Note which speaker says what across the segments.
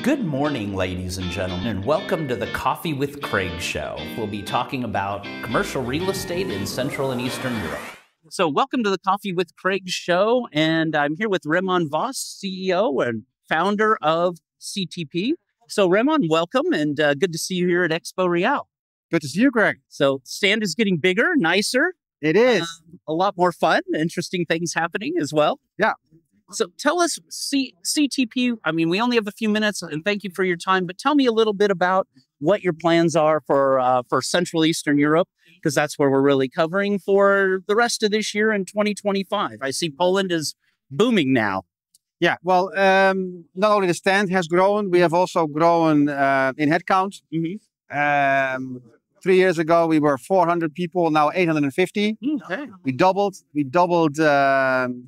Speaker 1: Good morning, ladies and gentlemen, and welcome to the Coffee with Craig show. We'll be talking about commercial real estate in Central and Eastern Europe. So welcome to the Coffee with Craig show, and I'm here with Remon Vos, CEO and founder of CTP. So Remon, welcome, and good to see you here at Expo Real.
Speaker 2: Good to see you, Greg.
Speaker 1: So stand is getting bigger, nicer.
Speaker 2: It is.
Speaker 1: A lot more fun, interesting things happening as well.
Speaker 2: Yeah.
Speaker 1: So tell us, CTP, I mean, we only have a few minutes, and thank you for your time, but tell me a little bit about what your plans are for Central Eastern Europe, because that's where we're really covering for the rest of this year in 2025. I see Poland is booming now.
Speaker 2: Yeah, well, not only the stand has grown, we have also grown in headcount. 3 years ago, we were 400 people, now 850.
Speaker 1: Okay.
Speaker 2: We doubled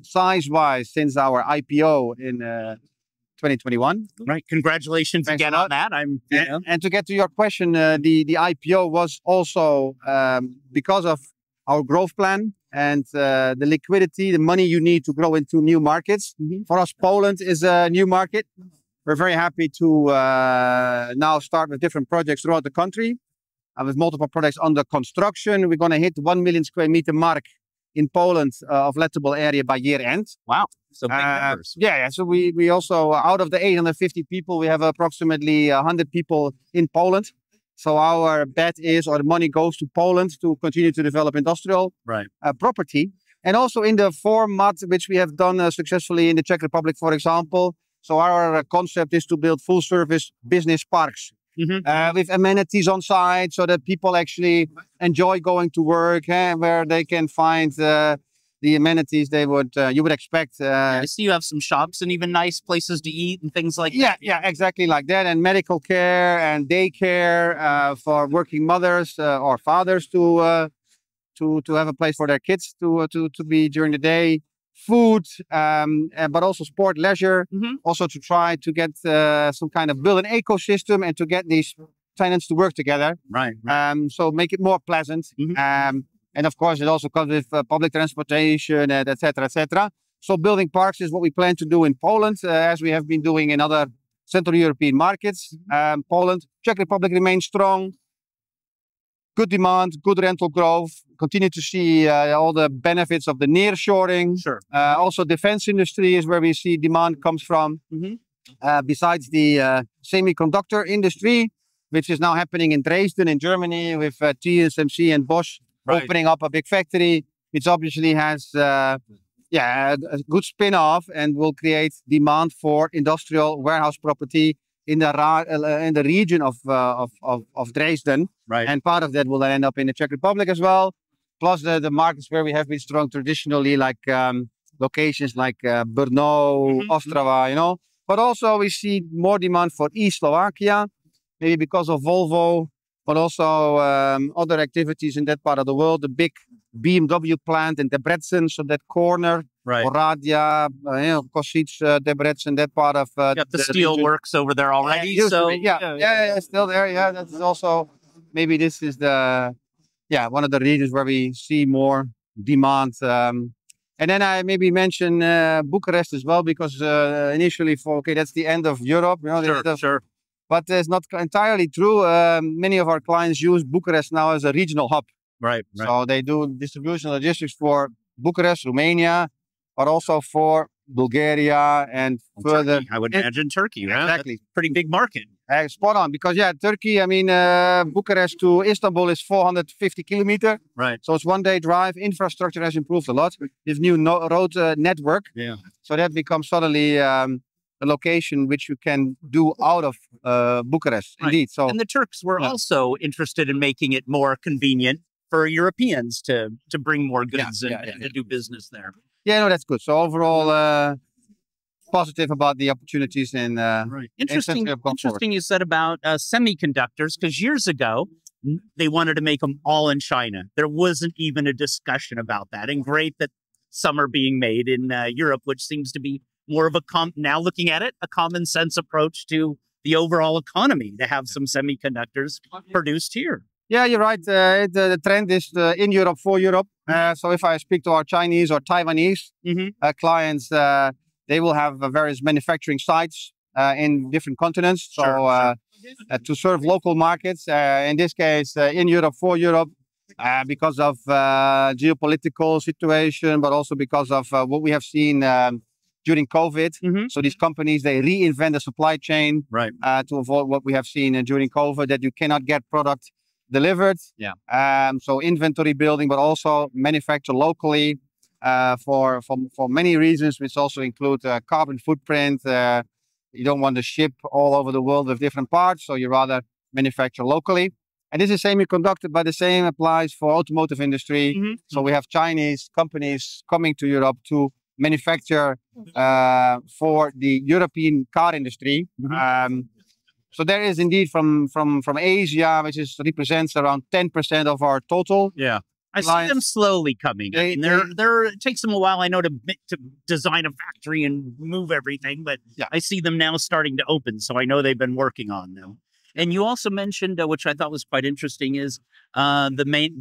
Speaker 2: size-wise since our IPO in 2021.
Speaker 1: Right. Congratulations
Speaker 2: Thanks
Speaker 1: again on that.
Speaker 2: And to get to your question, the IPO was also because of our growth plan and the liquidity, the money you need to grow into new markets. For us, Poland is a new market. We're very happy to now start with different projects throughout the country. With multiple projects under construction. We're going to hit 1 million square meter mark in Poland of lettable area by year end.
Speaker 1: Wow. So big numbers.
Speaker 2: Yeah. So we also, out of the 850 people, we have approximately 100 people in Poland. So our bet is, or the money goes to Poland to continue to develop industrial property. And also in the format which we have done successfully in the Czech Republic, for example. So our concept is to build full service business parks. With amenities on site so that people actually enjoy going to work, where they can find the amenities they would you would expect.
Speaker 1: I see you have some shops and even nice places to eat and things like that.
Speaker 2: Yeah, exactly like that. And medical care and daycare for working mothers or fathers to have a place for their kids to be during the day. Food, but also sport, leisure, also to try to get some kind of build an ecosystem and to get these tenants to work together.
Speaker 1: Right.
Speaker 2: So make it more pleasant. And of course, it also comes with public transportation, etc., etc. So building parks is what we plan to do in Poland, as we have been doing in other Central European markets. Poland, Czech Republic remains strong. Good demand, good rental growth. Continue to see all the benefits of the nearshoring.
Speaker 1: Sure.
Speaker 2: Also, defense industry is where we see demand comes from. Besides the semiconductor industry, which is now happening in Dresden in Germany with TSMC and Bosch opening up a big factory, which obviously has a good spin-off and will create demand for industrial warehouse property in the region of Dresden.
Speaker 1: Right.
Speaker 2: And part of that will end up in the Czech Republic as well. Plus the markets where we have been strong traditionally, like locations like Brno, Ostrava, But also we see more demand for East Slovakia, maybe because of Volvo, but also other activities in that part of the world. The big BMW plant in Debrecen, so that corner.
Speaker 1: Right.
Speaker 2: Oradea, Košice, Debrecen, that part of
Speaker 1: got the steel works over there already.
Speaker 2: Still there. Yeah, that's also maybe this is one of the regions where we see more demand. And then I maybe mention Bucharest as well, because initially that's the end of Europe.
Speaker 1: Sure.
Speaker 2: But it's not entirely true. Many of our clients use Bucharest now as a regional hub.
Speaker 1: Right.
Speaker 2: So they do distribution logistics for Bucharest, Romania, but also for Bulgaria and further.
Speaker 1: Turkey, I would imagine Turkey. Right?
Speaker 2: Exactly.
Speaker 1: That's a pretty big market.
Speaker 2: Spot on. Because, Turkey, Bucharest to Istanbul is 450 kilometers.
Speaker 1: Right.
Speaker 2: So it's one-day drive. Infrastructure has improved a lot. This new road network.
Speaker 1: Yeah.
Speaker 2: So that becomes suddenly a location which you can do out of Bucharest. Right. Indeed. So,
Speaker 1: and the Turks were also interested in making it more convenient for Europeans to bring more goods and to do business there.
Speaker 2: Yeah, no, that's good. So overall, positive about the opportunities in
Speaker 1: Interesting you said about semiconductors, because years ago, they wanted to make them all in China. There wasn't even a discussion about that. And great that some are being made in Europe, which seems to be more of a, now looking at it, a common sense approach to the overall economy to have some semiconductors produced here.
Speaker 2: Yeah, you're right. The trend is in Europe for Europe. So if I speak to our Chinese or Taiwanese clients, they will have various manufacturing sites in different continents. So to serve local markets, in this case, in Europe, for Europe, because of geopolitical situation, but also because of what we have seen during COVID. So these companies, they reinvent the supply chain to avoid what we have seen during COVID, that you cannot get product delivered. So inventory building, but also manufacture locally for many reasons, which also include carbon footprint. You don't want to ship all over the world with different parts, so you rather manufacture locally. And this is semiconductor, but the same applies for automotive industry. So we have Chinese companies coming to Europe to manufacture for the European car industry. So there is indeed from Asia, which represents around 10% of our total.
Speaker 1: I see them slowly coming. It takes them a while, I know, to design a factory and move everything, but I see them now starting to open. So I know they've been working on them. And you also mentioned, which I thought was quite interesting, is the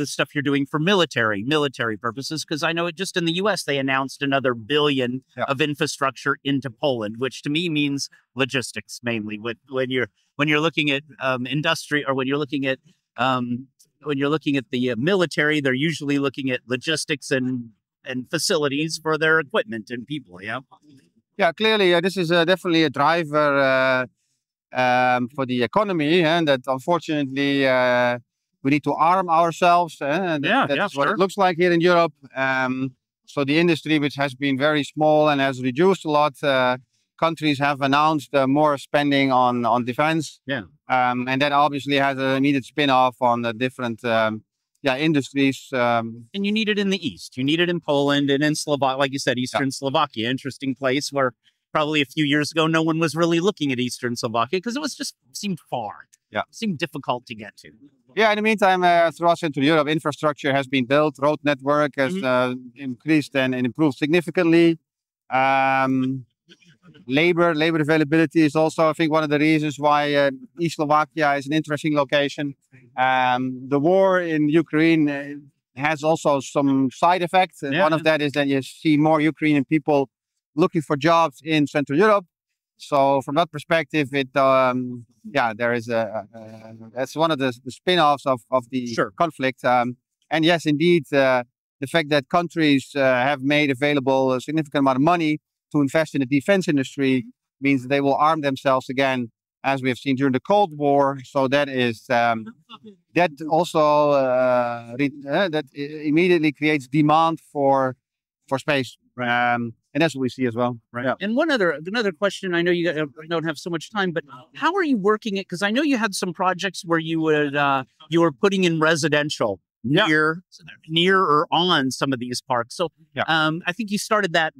Speaker 1: stuff you're doing for military purposes. Because I know just in the U.S. they announced another $1 billion of infrastructure into Poland, which to me means logistics mainly. When you're looking at industry, or when you're looking at the military, they're usually looking at logistics and facilities for their equipment and people.
Speaker 2: Yeah, clearly, this is definitely a driver for the economy, and that unfortunately we need to arm ourselves. That's what it looks like here in Europe. So the industry, which has been very small and has reduced a lot, countries have announced more spending on defense. And that obviously has an immediate spin-off on the different industries.
Speaker 1: And you need it in the East. You need it in Poland and in Slovakia, like you said, Eastern Slovakia. Interesting place where probably a few years ago, no one was really looking at Eastern Slovakia because it was seemed far. It seemed difficult to get to.
Speaker 2: In the meantime, throughout Central Europe, infrastructure has been built. Road network has increased and improved significantly. Labor availability is also, I think, one of the reasons why East Slovakia is an interesting location. The war in Ukraine has also some side effects. And one of that is that you see more Ukrainian people looking for jobs in Central Europe. So from that perspective, there is that's one of the spin-offs of the conflict. And yes, indeed, the fact that countries have made available a significant amount of money to invest in the defense industry means that they will arm themselves again, as we have seen during the Cold War. So that is that also that immediately creates demand for space. And that's what we see as well.
Speaker 1: And another question, I know you don't have so much time, but how are you working it? Because I know you had some projects where you were putting in residential near or on some of these parks. So I think you started that,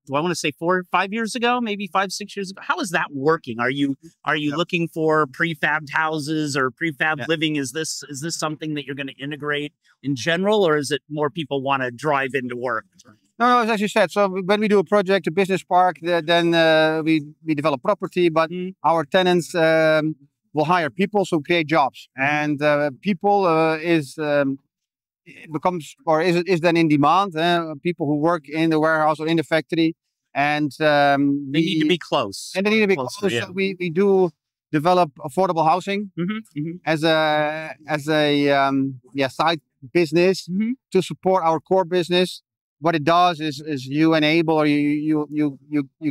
Speaker 1: do I want to say 4 or 5 years ago, maybe 5, 6 years ago? How is that working? Are you looking for prefabbed houses or prefab living? Is this something that you're going to integrate in general, or is it more people want to drive into work?
Speaker 2: No, as you said. So when we do a project, a business park, then we develop property, but our tenants will hire people, so create jobs. And people is then in demand. People who work in the warehouse or in the factory, and they
Speaker 1: need to be close.
Speaker 2: And they need to be close. So we do develop affordable housing as a side business to support our core business. What it does is you enable, or you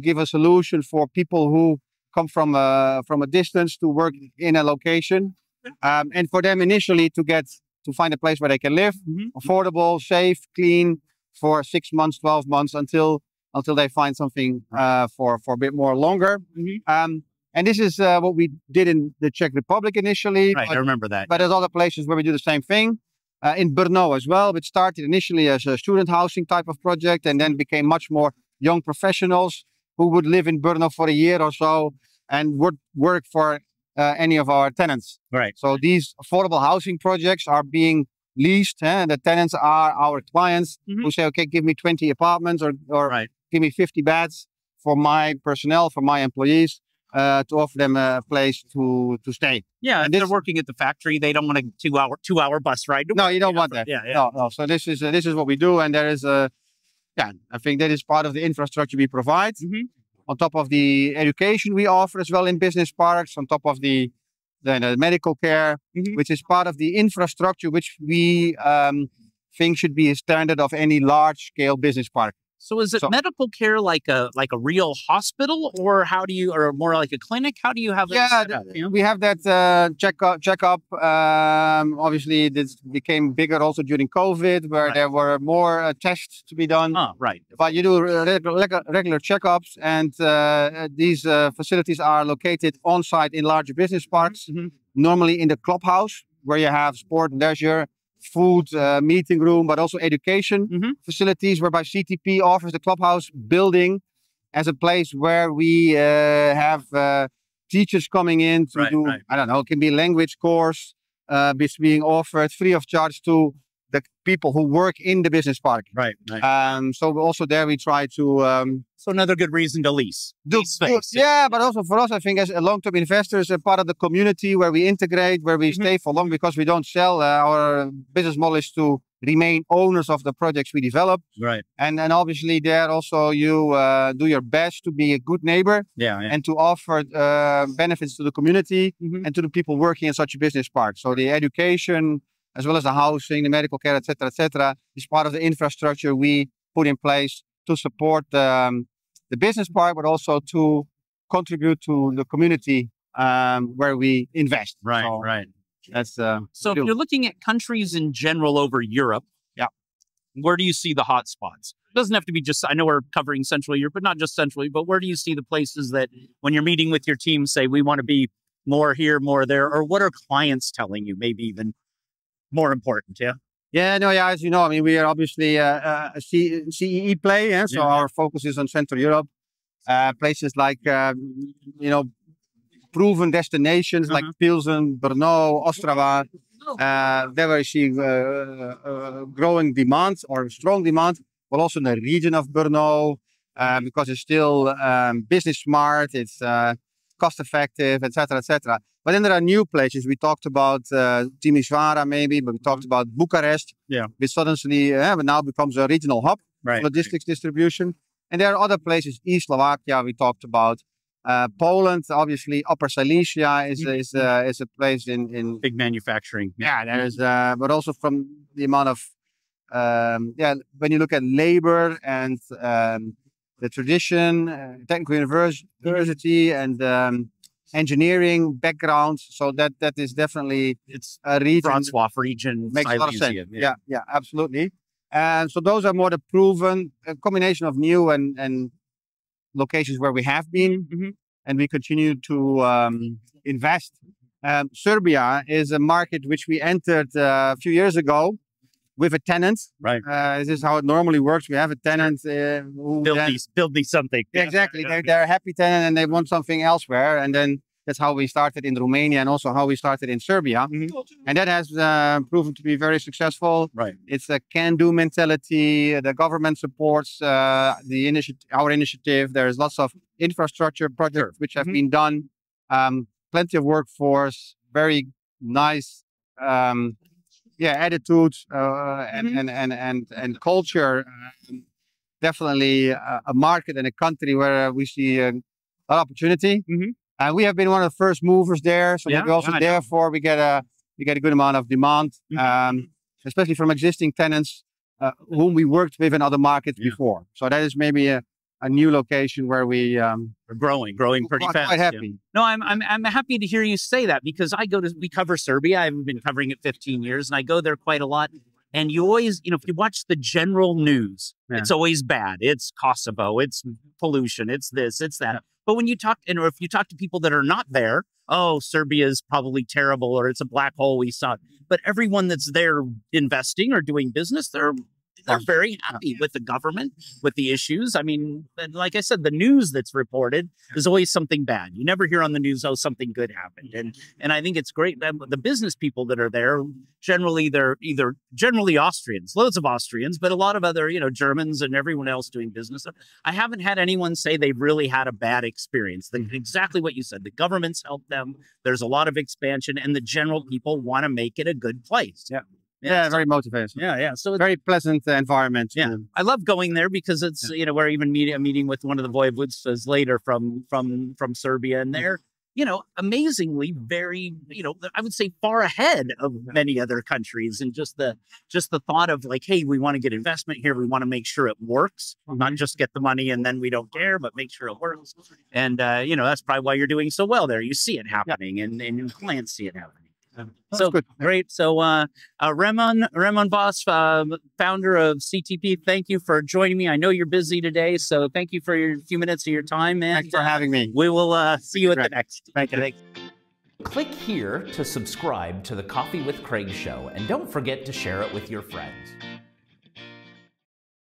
Speaker 2: give a solution for people who come from a distance to work in a location, and for them initially to find a place where they can live, affordable, safe, clean, for 6 months, 12 months until they find something for a bit more longer. And this is what we did in the Czech Republic initially.
Speaker 1: I remember that.
Speaker 2: But there's other places where we do the same thing. In Brno as well, which started initially as a student housing type of project and then became much more young professionals who would live in Brno for a year or so and would work for any of our tenants. So these affordable housing projects are being leased, and the tenants are our clients who say, okay, give me 20 apartments or give me 50 beds for my personnel, for my employees. To offer them a place to stay.
Speaker 1: And they're working at the factory. They don't want a two-hour bus ride.
Speaker 2: No, you don't want that. No. So this is what we do, and there is I think that is part of the infrastructure we provide. on top of the education we offer as well in business parks, on top of the medical care, which is part of the infrastructure which we think should be a standard of any large-scale business park.
Speaker 1: So is it medical care like a real hospital, or how do you, or more like a clinic? How do you have it set up?
Speaker 2: We have that checkup. Obviously, this became bigger also during COVID, where there were more tests to be done.
Speaker 1: Oh, right.
Speaker 2: But you do regular checkups, and these facilities are located on site in larger business parks, normally in the clubhouse, where you have sport, leisure, food, meeting room, but also education facilities, whereby CTP offers the clubhouse building as a place where we have teachers coming in to do, I don't know, it can be a language course, which being offered free of charge to the people who work in the business park. So also there we try to...
Speaker 1: so another good reason to lease.
Speaker 2: Space. Yeah, but also for us, I think as a long-term investors, a part of the community where we integrate, where we stay for long, because we don't sell. Our business model is to remain owners of the projects we develop. And obviously there also you do your best to be a good neighbor and to offer benefits to the community and to the people working in such a business park. So the education, as well as the housing, the medical care, etc., is part of the infrastructure we put in place to support the business park, but also to contribute to the community where we invest. That's
Speaker 1: so if you're looking at countries in general over Europe, where do you see the hot spots? It doesn't have to be just, I know we're covering Central Europe, but not just centrally, but where do you see the places that when you're meeting with your team, say, we want to be more here, more there, or what are clients telling you, maybe even more important?
Speaker 2: As you know, I mean, we are obviously a CEE play, so our focus is on Central Europe. Places like, proven destinations like Pilsen, Brno, Ostrava, there we see growing demand or strong demand, but also in the region of Brno, because it's still business smart, it's cost effective, etc. But then there are new places. We talked about Timișoara maybe, but we talked about Bucharest, which suddenly now becomes a regional hub for logistics distribution. And there are other places, East Slovakia we talked about. Poland, obviously, Upper Silesia is a place in
Speaker 1: big manufacturing.
Speaker 2: There is, but also from the amount of when you look at labor and the tradition, technical university, and engineering backgrounds. So that is definitely a region.
Speaker 1: Francois region
Speaker 2: makes a lot of sense. Yeah, absolutely. And so those are more the proven combination of new and locations where we have been, and we continue to invest. Serbia is a market which we entered a few years ago with a tenant. This is how it normally works. We have a tenant who
Speaker 1: build me something.
Speaker 2: Exactly. They're a happy tenant and they want something elsewhere. And then that's how we started in Romania and also how we started in Serbia. And that has proven to be very successful. It's a can-do mentality. The government supports our initiative. There's lots of infrastructure projects which have been done. Plenty of workforce, very nice attitude and culture. Definitely a market and a country where we see a lot of opportunity. And we have been one of the first movers there. So we also therefore we get a good amount of demand, especially from existing tenants whom we worked with in other markets before. So that is maybe a new location where we are
Speaker 1: growing pretty fast.
Speaker 2: Quite happy.
Speaker 1: No, I'm happy to hear you say that, because we cover Serbia. I've been covering it 15 years, and I go there quite a lot. And you always, if you watch the general news, it's always bad. It's Kosovo, it's pollution, it's this, it's that. But when you talk, or if you talk to people that are not there, oh, Serbia is probably terrible, or it's a black hole we saw. But everyone that's there investing or doing business, they're very happy with the government, with the issues. I mean, like I said, the news that's reported is always something bad. You never hear on the news, oh, something good happened. And I think it's great that the business people that are there, they're generally Austrians, loads of Austrians, but a lot of other, Germans and everyone else doing business. I haven't had anyone say they've really had a bad experience. Exactly what you said. The government's helped them. There's a lot of expansion, and the general people want to make it a good place.
Speaker 2: Yeah, very motivated.
Speaker 1: Yeah. So it's
Speaker 2: very pleasant environment.
Speaker 1: Yeah, I love going there because it's we're even meeting with one of the voivodas later from Serbia, and they're amazingly very I would say far ahead of many other countries, and just the thought of like, hey, we want to get investment here, we want to make sure it works, not just get the money and then we don't care, but make sure it works. And that's probably why you're doing so well there. You see it happening, and your clients see it happening. So
Speaker 2: good.
Speaker 1: Great. So Remon Vos, founder of CTP, thank you for joining me. I know you're busy today, so thank you for your few minutes of your time, man.
Speaker 2: Thanks for having me.
Speaker 1: We will see you at the next.
Speaker 2: Thank you.
Speaker 3: Click here to subscribe to the Coffee with Craig show, and don't forget to share it with your friends.